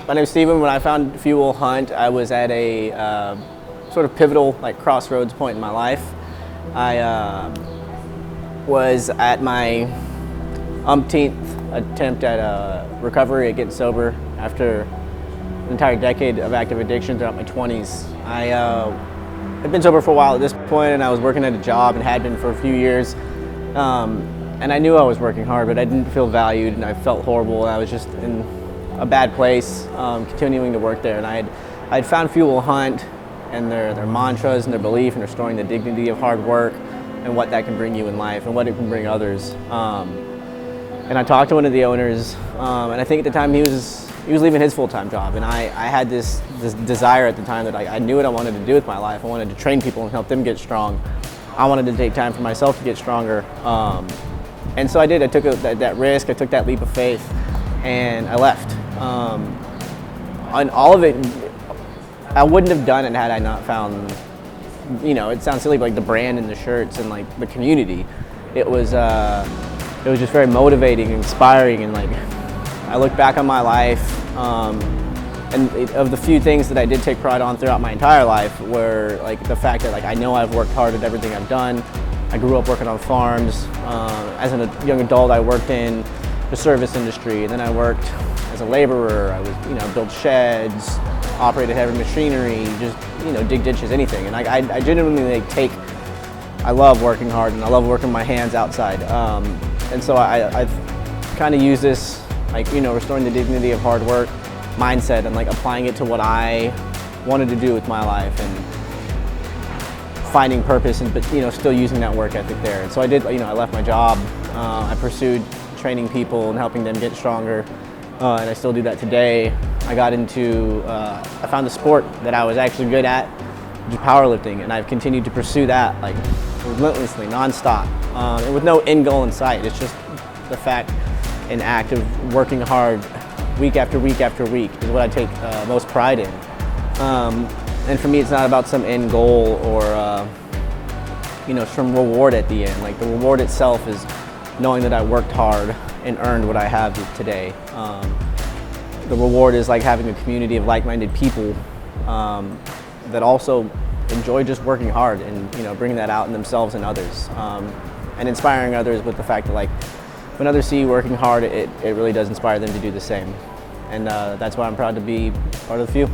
My name is Steven. When I found Fuel Hunt, I was at a sort of pivotal, crossroads point in my life. I was at my umpteenth attempt at recovery, at getting sober after an entire decade of active addiction throughout my 20s. I had been sober for a while at this point, and I was working at a job and had been for a few years. And I knew I was working hard, but I didn't feel valued, and I felt horrible. I was just in a bad place, continuing to work there. And I had found Fuel Hunt and their mantras and their belief in restoring the dignity of hard work and what that can bring you in life and what it can bring others. And I talked to one of the owners, and I think at the time he was leaving his full-time job, and I had this desire at the time that I knew what I wanted to do with my life. I wanted to train people and help them get strong. I wanted to take time for myself to get stronger. And so I did. I took that risk, I took that leap of faith, and I left. On all of it, I wouldn't have done it had I not found, it sounds silly, but the brand and the shirts and the community. It was just very motivating and inspiring, and I look back on my life, and of the few things that I did take pride on throughout my entire life were the fact that I know I've worked hard at everything I've done. I grew up working on farms. As a young adult, I worked in the service industry, and then I worked as a laborer. I was, built sheds, operated heavy machinery, just, dig ditches, anything. And I genuinely I love working hard, and I love working my hands outside. And so I've kind of used this, restoring the dignity of hard work mindset and applying it to what I wanted to do with my life, and finding purpose, but still using that work ethic there. And so I did. I left my job. I pursued training people and helping them get stronger, and I still do that today. I got into. I found a sport that I was actually good at, which is powerlifting, and I've continued to pursue that relentlessly, nonstop, and with no end goal in sight. It's just the fact and act of working hard, week after week after week, is what I take most pride in. And for me, it's not about some end goal or some reward at the end. The reward itself is knowing that I worked hard and earned what I have today. The reward is having a community of like-minded people that also enjoy just working hard and bringing that out in themselves and others, and inspiring others with the fact that when others see you working hard, it really does inspire them to do the same. And that's why I'm proud to be part of the Few.